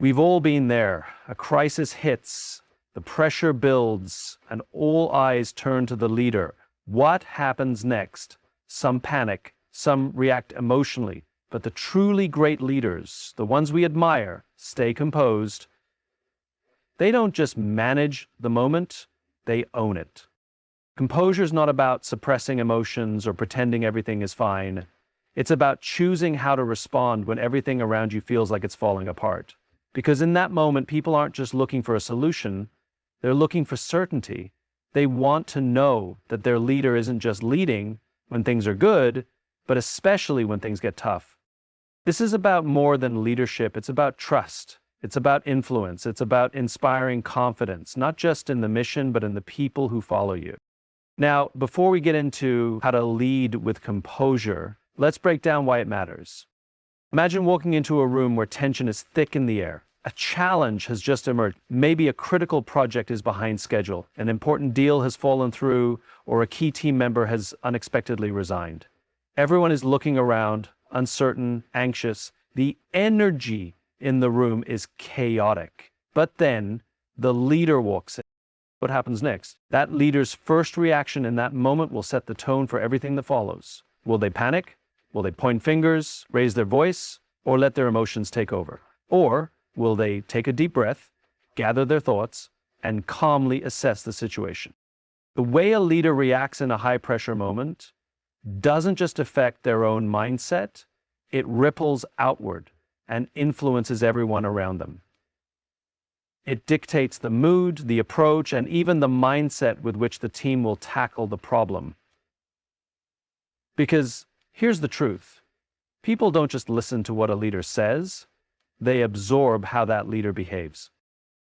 We've all been there. A crisis hits, the pressure builds, and all eyes turn to the leader. What happens next? Some panic, some react emotionally, but the truly great leaders, the ones we admire, stay composed. They don't just manage the moment, they own it. Composure is not about suppressing emotions or pretending everything is fine. It's about choosing how to respond when everything around you feels like it's falling apart. Because in that moment, people aren't just looking for a solution, they're looking for certainty. They want to know that their leader isn't just leading when things are good, but especially when things get tough. This is about more than leadership. It's about trust. It's about influence. It's about inspiring confidence, not just in the mission, but in the people who follow you. Now, before we get into how to lead with composure, let's break down why it matters. Imagine walking into a room where tension is thick in the air. A challenge has just emerged. Maybe a critical project is behind schedule, an important deal has fallen through, or a key team member has unexpectedly resigned. Everyone is looking around, uncertain, anxious. The energy in the room is chaotic. But then the leader walks in. What happens next? That leader's first reaction in that moment will set the tone for everything that follows. Will they panic? Will they point fingers, raise their voice, or let their emotions take over? Or will they take a deep breath, gather their thoughts, and calmly assess the situation? The way a leader reacts in a high-pressure moment doesn't just affect their own mindset, it ripples outward and influences everyone around them. It dictates the mood, the approach, and even the mindset with which the team will tackle the problem. Because here's the truth. People don't just listen to what a leader says, they absorb how that leader behaves.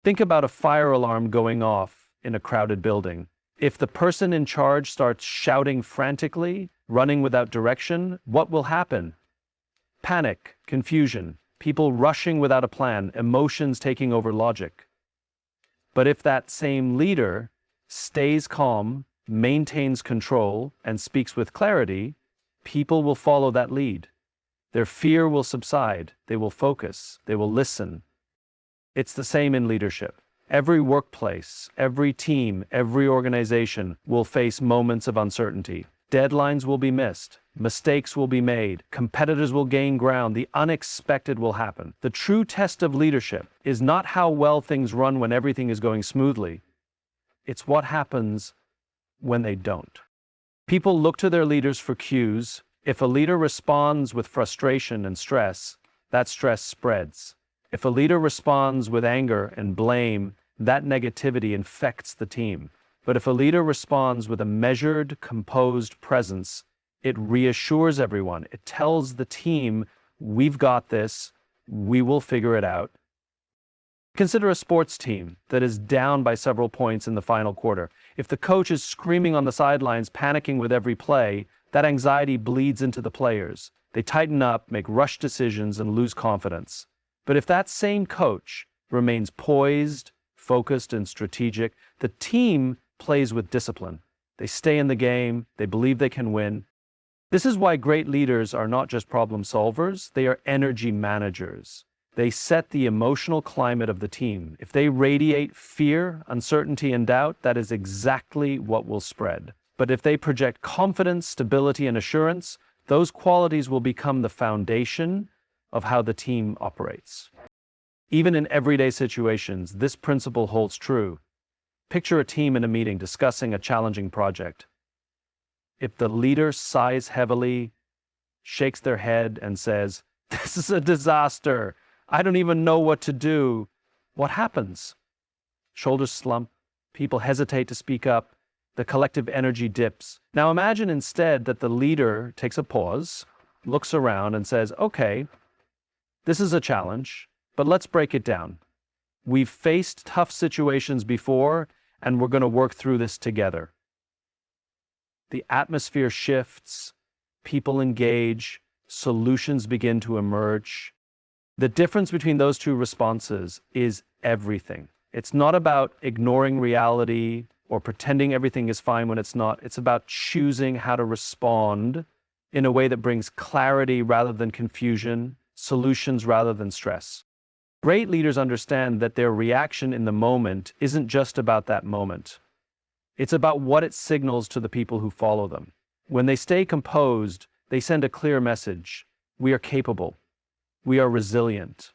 Think about a fire alarm going off in a crowded building. If the person in charge starts shouting frantically, running without direction, what will happen? Panic, confusion, people rushing without a plan, emotions taking over logic. But if that same leader stays calm, maintains control, and speaks with clarity, people will follow that lead. Their fear will subside, they will focus, they will listen. It's the same in leadership. Every workplace, every team, every organization will face moments of uncertainty. Deadlines will be missed, mistakes will be made, competitors will gain ground, the unexpected will happen. The true test of leadership is not how well things run when everything is going smoothly. It's what happens when they don't. People look to their leaders for cues. If a leader responds with frustration and stress, that stress spreads. If a leader responds with anger and blame, that negativity infects the team. But if a leader responds with a measured, composed presence, it reassures everyone. It tells the team, we've got this, we will figure it out. Consider a sports team that is down by several points in the final quarter. If the coach is screaming on the sidelines, panicking with every play, that anxiety bleeds into the players. They tighten up, make rush decisions, and lose confidence. But if that same coach remains poised, focused, and strategic, the team plays with discipline. They stay in the game, they believe they can win. This is why great leaders are not just problem solvers, they are energy managers. They set the emotional climate of the team. If they radiate fear, uncertainty, and doubt, that is exactly what will spread. But if they project confidence, stability, and assurance, those qualities will become the foundation of how the team operates. Even in everyday situations, this principle holds true. Picture a team in a meeting discussing a challenging project. If the leader sighs heavily, shakes their head, and says, "This is a disaster. I don't even know what to do," what happens? Shoulders slump, people hesitate to speak up, the collective energy dips. Now imagine instead that the leader takes a pause, looks around, and says, "Okay, this is a challenge, but let's break it down. We've faced tough situations before, and we're going to work through this together." The atmosphere shifts, people engage, solutions begin to emerge. The difference between those two responses is everything. It's not about ignoring reality or pretending everything is fine when it's not. It's about choosing how to respond in a way that brings clarity rather than confusion, solutions rather than stress. Great leaders understand that their reaction in the moment isn't just about that moment. It's about what it signals to the people who follow them. When they stay composed, they send a clear message. We are capable. We are resilient.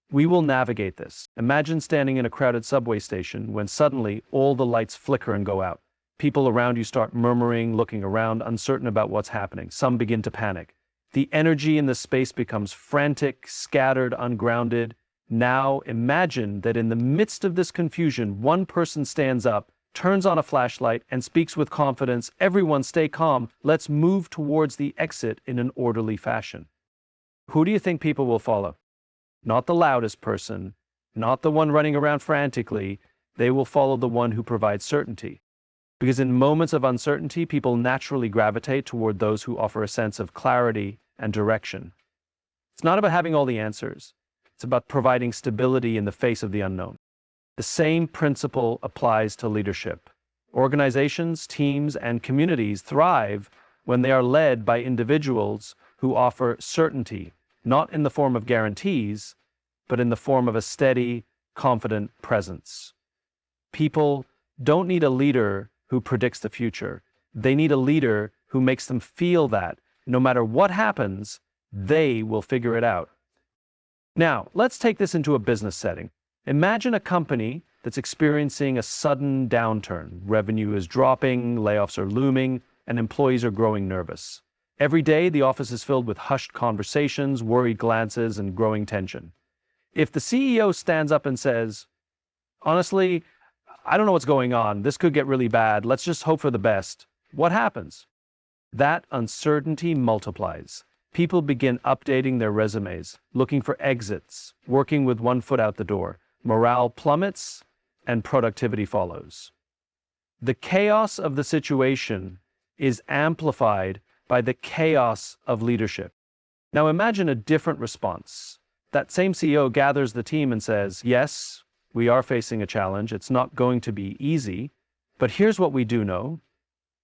We will navigate this. Imagine standing in a crowded subway station when suddenly all the lights flicker and go out. People around you start murmuring, looking around, uncertain about what's happening. Some begin to panic. The energy in the space becomes frantic, scattered, ungrounded. Now imagine that in the midst of this confusion, one person stands up, turns on a flashlight, and speaks with confidence. Everyone stay calm. Let's move towards the exit in an orderly fashion. Who do you think people will follow? Not the loudest person, not the one running around frantically. They will follow the one who provides certainty. Because in moments of uncertainty, people naturally gravitate toward those who offer a sense of clarity and direction. It's not about having all the answers. It's about providing stability in the face of the unknown. The same principle applies to leadership. Organizations, teams, and communities thrive when they are led by individuals who offer certainty, not in the form of guarantees, but in the form of a steady, confident presence. People don't need a leader who predicts the future. They need a leader who makes them feel that no matter what happens, they will figure it out. Now, let's take this into a business setting. Imagine a company that's experiencing a sudden downturn. Revenue is dropping, layoffs are looming, and employees are growing nervous. Every day, the office is filled with hushed conversations, worried glances, and growing tension. If the CEO stands up and says, "Honestly, I don't know what's going on. This could get really bad. Let's just hope for the best," what happens? That uncertainty multiplies. People begin updating their resumes, looking for exits, working with one foot out the door. Morale plummets, and productivity follows. The chaos of the situation is amplified by the chaos of leadership. Now imagine a different response. That same CEO gathers the team and says, "Yes, we are facing a challenge. It's not going to be easy, but here's what we do know.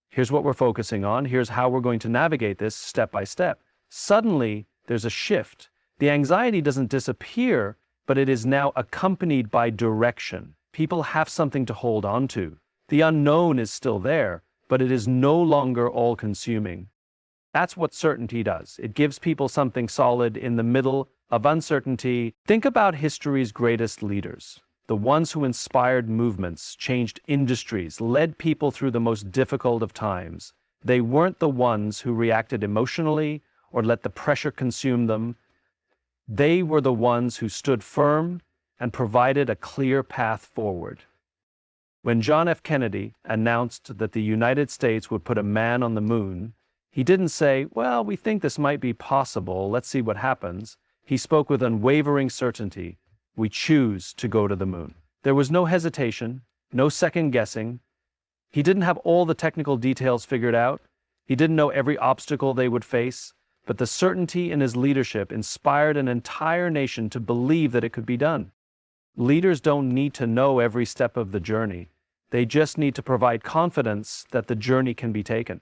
Here's what we're focusing on. Here's how we're going to navigate this step by step." Suddenly, there's a shift. The anxiety doesn't disappear, but it is now accompanied by direction. People have something to hold on to. The unknown is still there, but it is no longer all-consuming. That's what certainty does. It gives people something solid in the middle of uncertainty. Think about history's greatest leaders. The ones who inspired movements, changed industries, led people through the most difficult of times. They weren't the ones who reacted emotionally or let the pressure consume them. They were the ones who stood firm and provided a clear path forward. When John F. Kennedy announced that the United States would put a man on the moon, he didn't say, "Well, we think this might be possible. Let's see what happens." He spoke with unwavering certainty. "We choose to go to the moon." There was no hesitation, no second guessing. He didn't have all the technical details figured out. He didn't know every obstacle they would face, but the certainty in his leadership inspired an entire nation to believe that it could be done. Leaders don't need to know every step of the journey. They just need to provide confidence that the journey can be taken.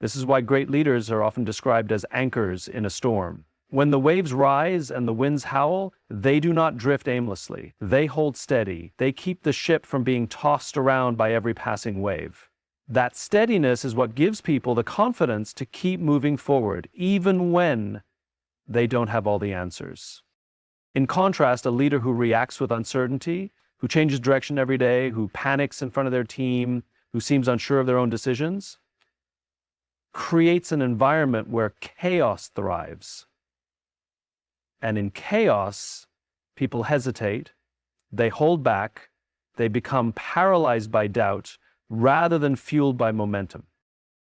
This is why great leaders are often described as anchors in a storm. When the waves rise and the winds howl, they do not drift aimlessly. They hold steady. They keep the ship from being tossed around by every passing wave. That steadiness is what gives people the confidence to keep moving forward, even when they don't have all the answers. In contrast, a leader who reacts with uncertainty, who changes direction every day, who panics in front of their team, who seems unsure of their own decisions, creates an environment where chaos thrives. And in chaos, people hesitate, they hold back, they become paralyzed by doubt rather than fueled by momentum.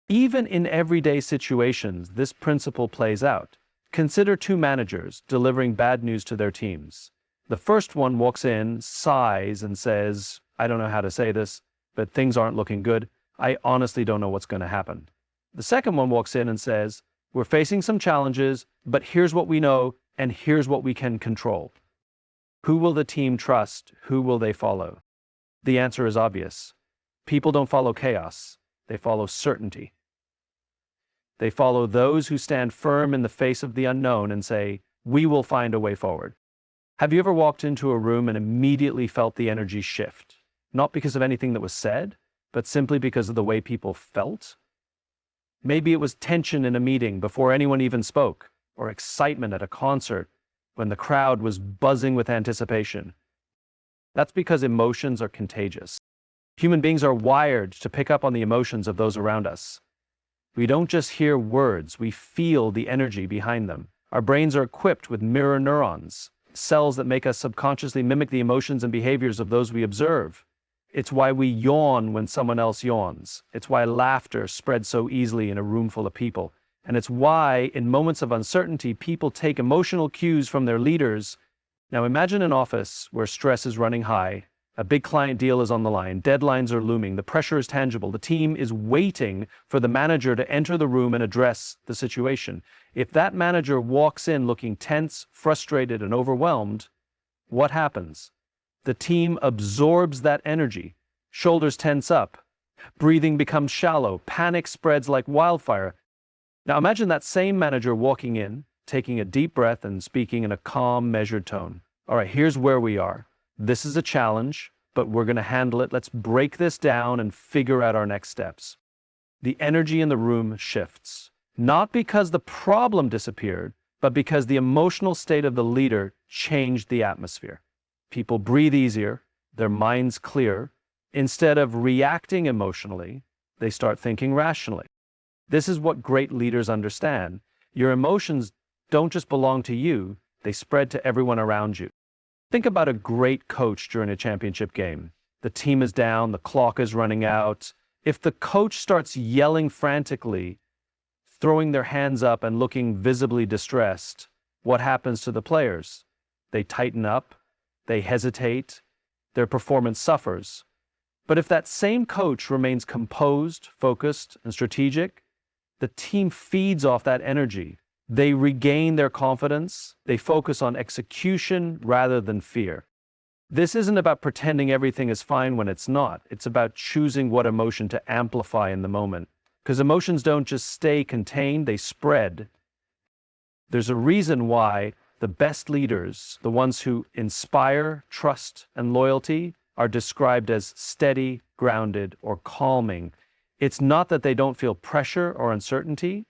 Even in everyday situations, this principle plays out. Consider two managers delivering bad news to their teams. The first one walks in, sighs, and says, "I don't know how to say this, but things aren't looking good. I honestly don't know what's going to happen." The second one walks in and says, "We're facing some challenges, but here's what we know, and here's what we can control." Who will the team trust? Who will they follow? The answer is obvious. People don't follow chaos. They follow certainty. They follow those who stand firm in the face of the unknown and say, "We will find a way forward." Have you ever walked into a room and immediately felt the energy shift? Not because of anything that was said, but simply because of the way people felt? Maybe it was tension in a meeting before anyone even spoke, or excitement at a concert when the crowd was buzzing with anticipation. That's because emotions are contagious. Human beings are wired to pick up on the emotions of those around us. We don't just hear words, we feel the energy behind them. Our brains are equipped with mirror neurons, cells that make us subconsciously mimic the emotions and behaviors of those we observe. It's why we yawn when someone else yawns. It's why laughter spreads so easily in a room full of people. And it's why, in moments of uncertainty, people take emotional cues from their leaders. Now imagine an office where stress is running high, a big client deal is on the line, deadlines are looming, the pressure is tangible, the team is waiting for the manager to enter the room and address the situation. If that manager walks in looking tense, frustrated, and overwhelmed, what happens? The team absorbs that energy. Shoulders tense up, breathing becomes shallow, panic spreads like wildfire. Now imagine that same manager walking in, taking a deep breath and speaking in a calm, measured tone. All right, here's where we are. This is a challenge, but we're going to handle it. Let's break this down and figure out our next steps. The energy in the room shifts, not because the problem disappeared, but because the emotional state of the leader changed the atmosphere. People breathe easier, their minds clear. Instead of reacting emotionally, they start thinking rationally. This is what great leaders understand. Your emotions don't just belong to you, they spread to everyone around you. Think about a great coach during a championship game. The team is down, the clock is running out. If the coach starts yelling frantically, throwing their hands up and looking visibly distressed, what happens to the players? They tighten up, they hesitate, their performance suffers. But if that same coach remains composed, focused, and strategic, the team feeds off that energy. They regain their confidence, they focus on execution rather than fear. This isn't about pretending everything is fine when it's not. It's about choosing what emotion to amplify in the moment. Because emotions don't just stay contained, they spread. There's a reason why the best leaders, the ones who inspire trust and loyalty, are described as steady, grounded, or calming. It's not that they don't feel pressure or uncertainty.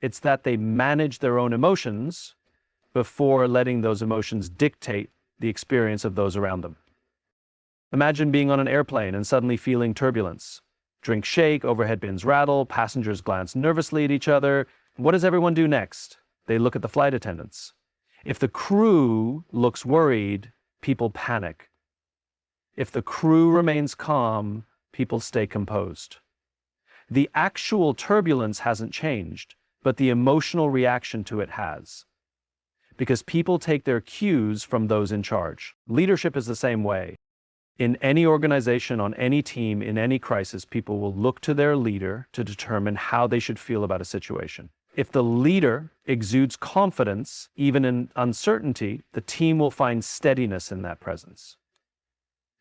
It's that they manage their own emotions before letting those emotions dictate the experience of those around them. Imagine being on an airplane and suddenly feeling turbulence. Drinks shake, overhead bins rattle, passengers glance nervously at each other. What does everyone do next? They look at the flight attendants. If the crew looks worried, people panic. If the crew remains calm, people stay composed. The actual turbulence hasn't changed, but the emotional reaction to it has. Because people take their cues from those in charge. Leadership is the same way. In any organization, on any team, in any crisis, people will look to their leader to determine how they should feel about a situation. If the leader exudes confidence, even in uncertainty, the team will find steadiness in that presence.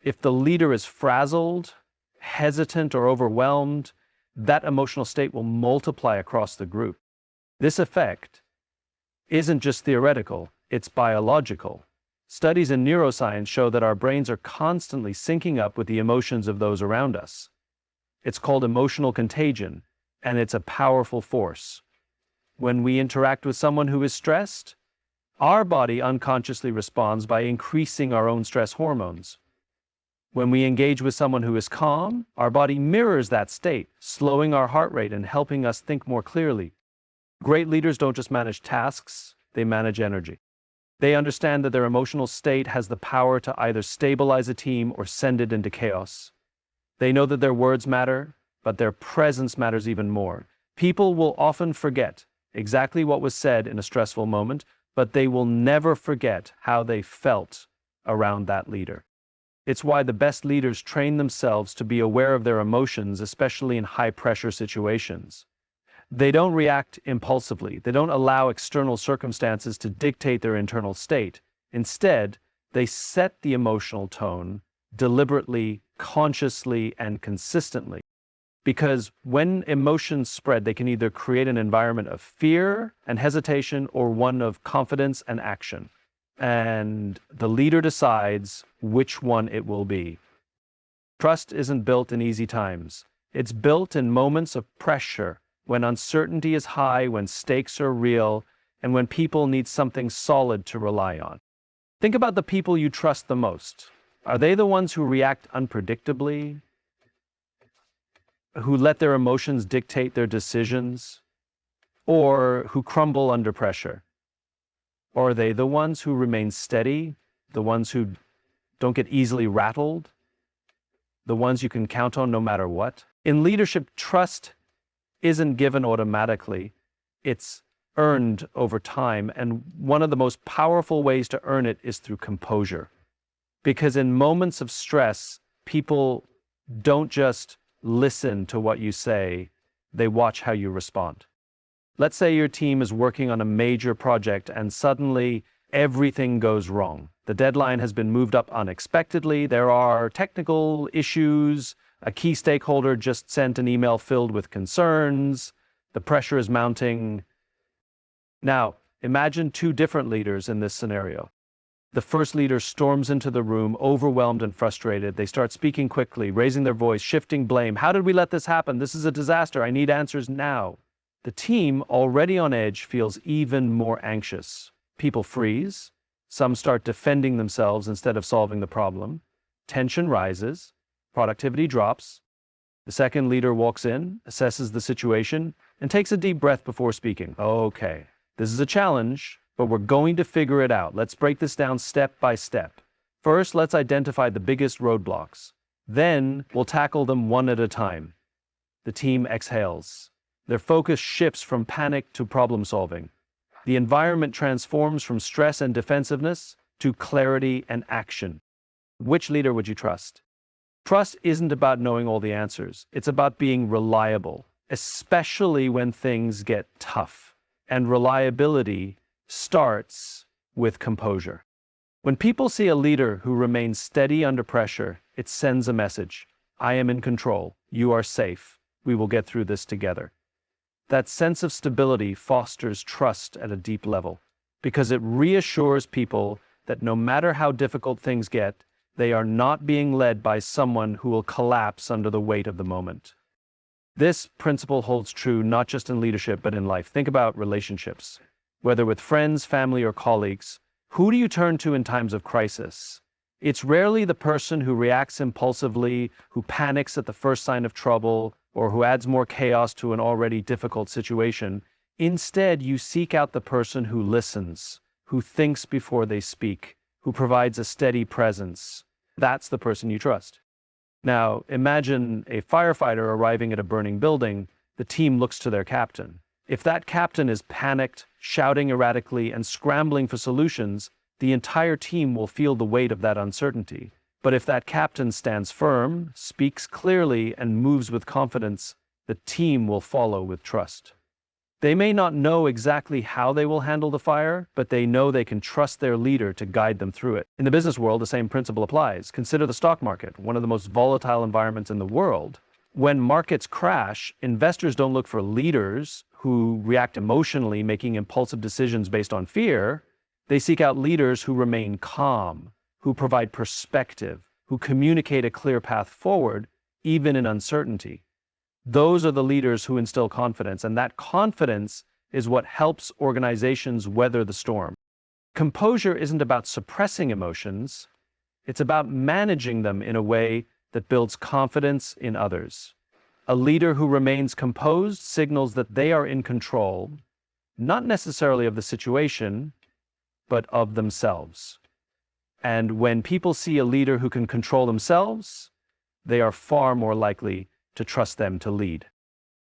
If the leader is frazzled, hesitant, or overwhelmed, that emotional state will multiply across the group. This effect isn't just theoretical, it's biological. Studies in neuroscience show that our brains are constantly syncing up with the emotions of those around us. It's called emotional contagion, and it's a powerful force. When we interact with someone who is stressed, our body unconsciously responds by increasing our own stress hormones. When we engage with someone who is calm, our body mirrors that state, slowing our heart rate and helping us think more clearly. Great leaders don't just manage tasks, they manage energy. They understand that their emotional state has the power to either stabilize a team or send it into chaos. They know that their words matter, but their presence matters even more. People will often forget exactly what was said in a stressful moment, but they will never forget how they felt around that leader. It's why the best leaders train themselves to be aware of their emotions, especially in high-pressure situations. They don't react impulsively. They don't allow external circumstances to dictate their internal state. Instead, they set the emotional tone deliberately, consciously, and consistently. Because when emotions spread, they can either create an environment of fear and hesitation or one of confidence and action. and the leader decides which one it will be. Trust isn't built in easy times. It's built in moments of pressure, when uncertainty is high, when stakes are real, and when people need something solid to rely on. Think about the people you trust the most. Are they the ones who react unpredictably? Who let their emotions dictate their decisions? Or who crumble under pressure? Or are they the ones who remain steady, the ones who don't get easily rattled, the ones you can count on no matter what? In leadership, trust isn't given automatically. It's earned over time, and one of the most powerful ways to earn it is through composure. Because in moments of stress, people don't just listen to what you say, they watch how you respond. Let's say your team is working on a major project and suddenly everything goes wrong. The deadline has been moved up unexpectedly, there are technical issues, a key stakeholder just sent an email filled with concerns, the pressure is mounting. Now, imagine two different leaders in this scenario. The first leader storms into the room, overwhelmed and frustrated. They start speaking quickly, raising their voice, shifting blame. How did we let this happen? This is a disaster. I need answers now. The team, already on edge, feels even more anxious. People freeze. Some start defending themselves instead of solving the problem. Tension rises. Productivity drops. The second leader walks in, assesses the situation, and takes a deep breath before speaking. Okay, this is a challenge, but we're going to figure it out. Let's break this down step by step. First, let's identify the biggest roadblocks. Then, we'll tackle them one at a time. The team exhales. Their focus shifts from panic to problem solving. The environment transforms from stress and defensiveness to clarity and action. Which leader would you trust? Trust isn't about knowing all the answers. It's about being reliable, especially when things get tough. And reliability starts with composure. When people see a leader who remains steady under pressure, it sends a message. I am in control. You are safe. We will get through this together. That sense of stability fosters trust at a deep level because it reassures people that no matter how difficult things get, they are not being led by someone who will collapse under the weight of the moment. This principle holds true not just in leadership, but in life. Think about relationships. Whether with friends, family, or colleagues, who do you turn to in times of crisis? It's rarely the person who reacts impulsively, who panics at the first sign of trouble, or who adds more chaos to an already difficult situation. Instead, you seek out the person who listens, who thinks before they speak, who provides a steady presence. That's the person you trust. Now, imagine a firefighter arriving at a burning building. The team looks to their captain. If that captain is panicked, shouting erratically, and scrambling for solutions, the entire team will feel the weight of that uncertainty. But if that captain stands firm, speaks clearly, and moves with confidence, the team will follow with trust. They may not know exactly how they will handle the fire, but they know they can trust their leader to guide them through it. In the business world, the same principle applies. Consider the stock market, one of the most volatile environments in the world. When markets crash, investors don't look for leaders who react emotionally, making impulsive decisions based on fear. They seek out leaders who remain calm, who provide perspective, who communicate a clear path forward, even in uncertainty. Those are the leaders who instill confidence, and that confidence is what helps organizations weather the storm. Composure isn't about suppressing emotions, it's about managing them in a way that builds confidence in others. A leader who remains composed signals that they are in control, not necessarily of the situation, but of themselves. And when people see a leader who can control themselves, they are far more likely to trust them to lead.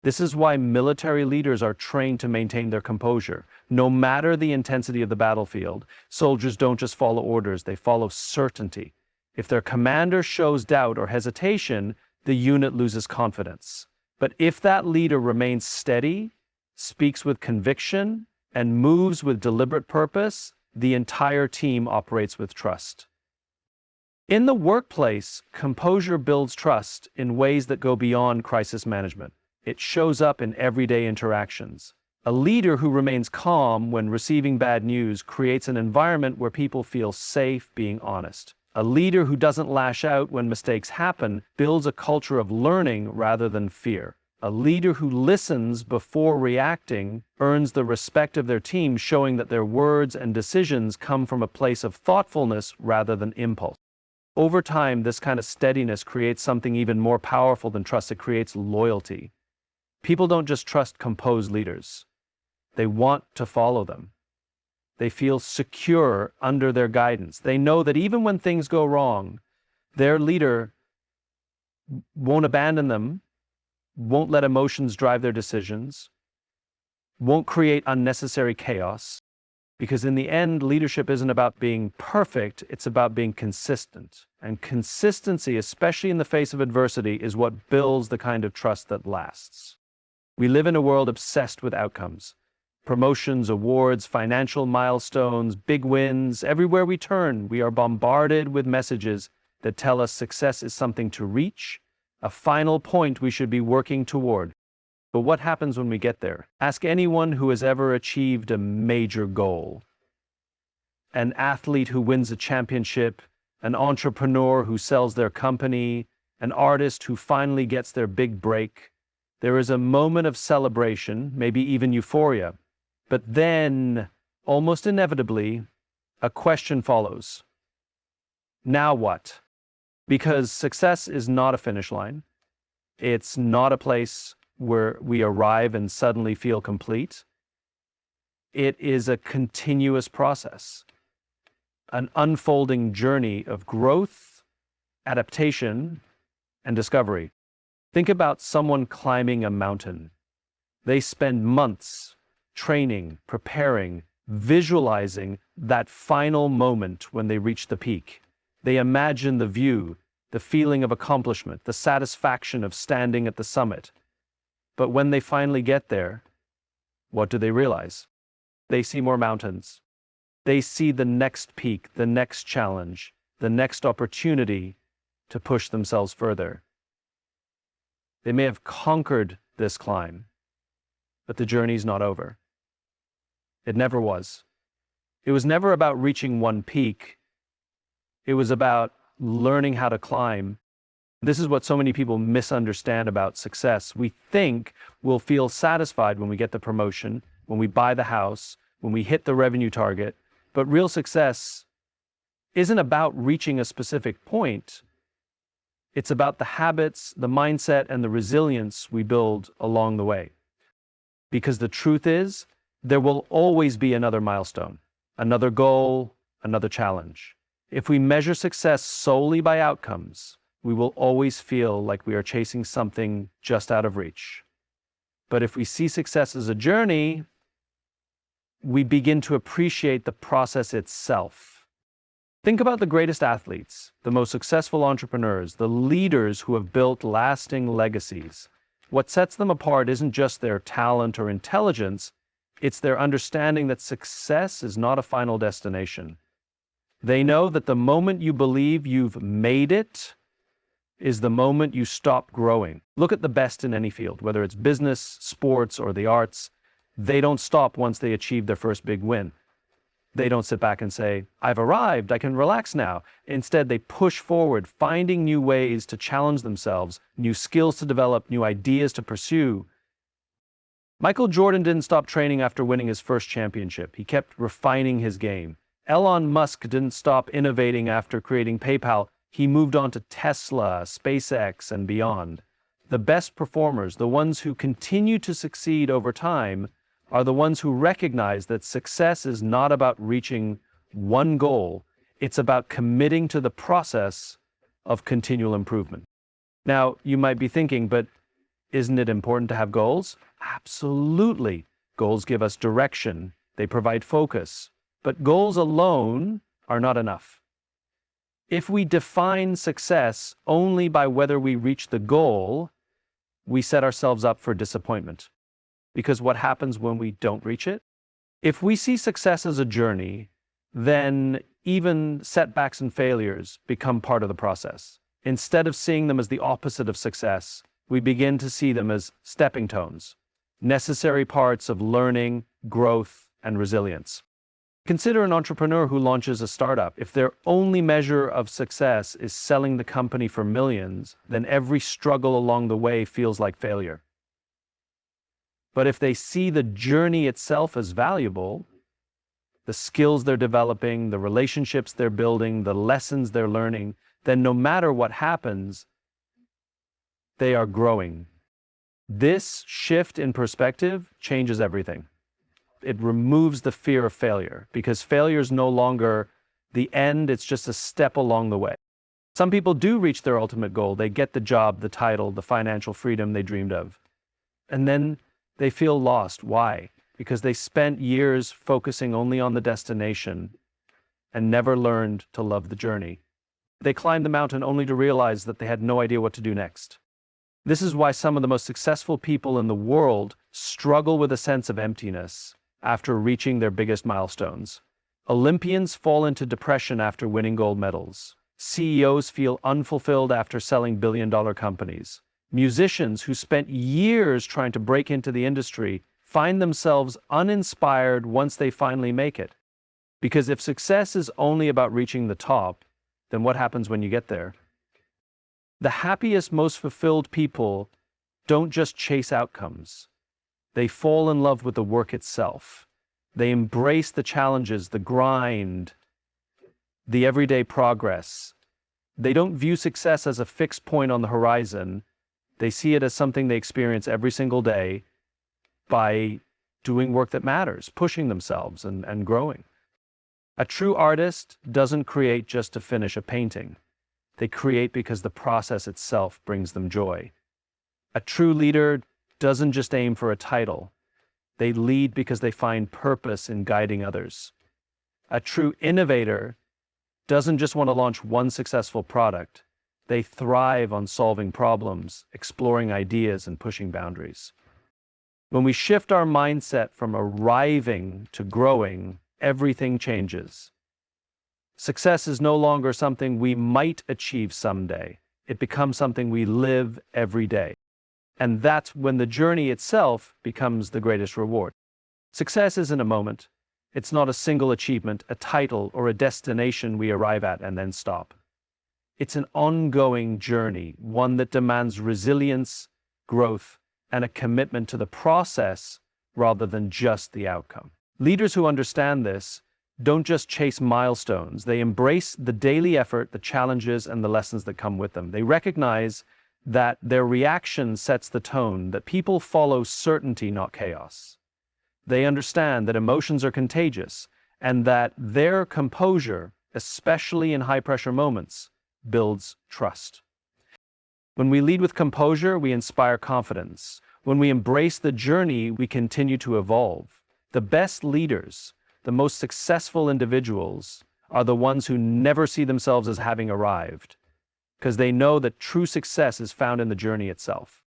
This is why military leaders are trained to maintain their composure. No matter the intensity of the battlefield, soldiers don't just follow orders, they follow certainty. If their commander shows doubt or hesitation, the unit loses confidence. But if that leader remains steady, speaks with conviction, and moves with deliberate purpose, the entire team operates with trust. In the workplace, composure builds trust in ways that go beyond crisis management. It shows up in everyday interactions. A leader who remains calm when receiving bad news creates an environment where people feel safe being honest. A leader who doesn't lash out when mistakes happen builds a culture of learning rather than fear. A leader who listens before reacting earns the respect of their team, showing that their words and decisions come from a place of thoughtfulness rather than impulse. Over time, this kind of steadiness creates something even more powerful than trust. It creates loyalty. People don't just trust composed leaders. They want to follow them. They feel secure under their guidance. They know that even when things go wrong, their leader won't abandon them, won't let emotions drive their decisions, won't create unnecessary chaos. Because in the end, leadership isn't about being perfect, it's about being consistent. And consistency, especially in the face of adversity, is what builds the kind of trust that lasts. We live in a world obsessed with outcomes. Promotions, awards, financial milestones, big wins. Everywhere we turn, we are bombarded with messages that tell us success is something to reach, a final point we should be working toward. But what happens when we get there? Ask anyone who has ever achieved a major goal. An athlete who wins a championship, an entrepreneur who sells their company, an artist who finally gets their big break. There is a moment of celebration, maybe even euphoria. But then, almost inevitably, a question follows. Now what? Because success is not a finish line. It's not a place where we arrive and suddenly feel complete. It is a continuous process, an unfolding journey of growth, adaptation, and discovery. Think about someone climbing a mountain. They spend months training, preparing, visualizing that final moment when they reach the peak. They imagine the view, the feeling of accomplishment, the satisfaction of standing at the summit. But when they finally get there, what do they realize? They see more mountains. They see the next peak, the next challenge, the next opportunity to push themselves further. They may have conquered this climb, but the journey's not over. It never was. It was never about reaching one peak. It was about learning how to climb. This is what so many people misunderstand about success. We think we'll feel satisfied when we get the promotion, when we buy the house, when we hit the revenue target. But real success isn't about reaching a specific point. It's about the habits, the mindset, and the resilience we build along the way. Because the truth is, there will always be another milestone, another goal, another challenge. If we measure success solely by outcomes, we will always feel like we are chasing something just out of reach. But if we see success as a journey, we begin to appreciate the process itself. Think about the greatest athletes, the most successful entrepreneurs, the leaders who have built lasting legacies. What sets them apart isn't just their talent or intelligence, it's their understanding that success is not a final destination. They know that the moment you believe you've made it is the moment you stop growing. Look at the best in any field, whether it's business, sports, or the arts. They don't stop once they achieve their first big win. They don't sit back and say, I've arrived, I can relax now. Instead, they push forward, finding new ways to challenge themselves, new skills to develop, new ideas to pursue. Michael Jordan didn't stop training after winning his first championship. He kept refining his game. Elon Musk didn't stop innovating after creating PayPal. He moved on to Tesla, SpaceX, and beyond. The best performers, the ones who continue to succeed over time, are the ones who recognize that success is not about reaching one goal. It's about committing to the process of continual improvement. Now, you might be thinking, but isn't it important to have goals? Absolutely. Goals give us direction. They provide focus. But goals alone are not enough. If we define success only by whether we reach the goal, we set ourselves up for disappointment. Because what happens when we don't reach it? If we see success as a journey, then even setbacks and failures become part of the process. Instead of seeing them as the opposite of success, we begin to see them as stepping stones. necessary parts of learning, growth, and resilience. Consider an entrepreneur who launches a startup. If their only measure of success is selling the company for millions, then every struggle along the way feels like failure. But if they see the journey itself as valuable, the skills they're developing, the relationships they're building, the lessons they're learning, then no matter what happens, they are growing. This shift in perspective changes everything. It removes the fear of failure, because failure is no longer the end, it's just a step along the way. Some people do reach their ultimate goal. They get the job, the title, the financial freedom they dreamed of. And then they feel lost. Why? Because they spent years focusing only on the destination and never learned to love the journey. They climbed the mountain only to realize that they had no idea what to do next. This is why some of the most successful people in the world struggle with a sense of emptiness after reaching their biggest milestones. Olympians fall into depression after winning gold medals. CEOs feel unfulfilled after selling billion-dollar companies. Musicians who spent years trying to break into the industry find themselves uninspired once they finally make it. Because if success is only about reaching the top, then what happens when you get there? The happiest, most fulfilled people don't just chase outcomes. They fall in love with the work itself. They embrace the challenges, the grind, the everyday progress. They don't view success as a fixed point on the horizon. They see it as something they experience every single day by doing work that matters, pushing themselves and growing. A true artist doesn't create just to finish a painting. They create because the process itself brings them joy. A true leader doesn't just aim for a title. They lead because they find purpose in guiding others. A true innovator doesn't just want to launch one successful product. They thrive on solving problems, exploring ideas, and pushing boundaries. When we shift our mindset from arriving to growing, everything changes. Success is no longer something we might achieve someday. It becomes something we live every day. And that's when the journey itself becomes the greatest reward. Success isn't a moment. It's not a single achievement, a title, or a destination we arrive at and then stop. It's an ongoing journey, one that demands resilience, growth, and a commitment to the process rather than just the outcome. Leaders who understand this don't just chase milestones. They embrace the daily effort, the challenges, and the lessons that come with them. They recognize that their reaction sets the tone, that people follow certainty, not chaos. They understand that emotions are contagious, and that their composure, especially in high-pressure moments, builds trust. When we lead with composure, we inspire confidence. When we embrace the journey, we continue to evolve. The best leaders, the most successful individuals, are the ones who never see themselves as having arrived, because they know that true success is found in the journey itself.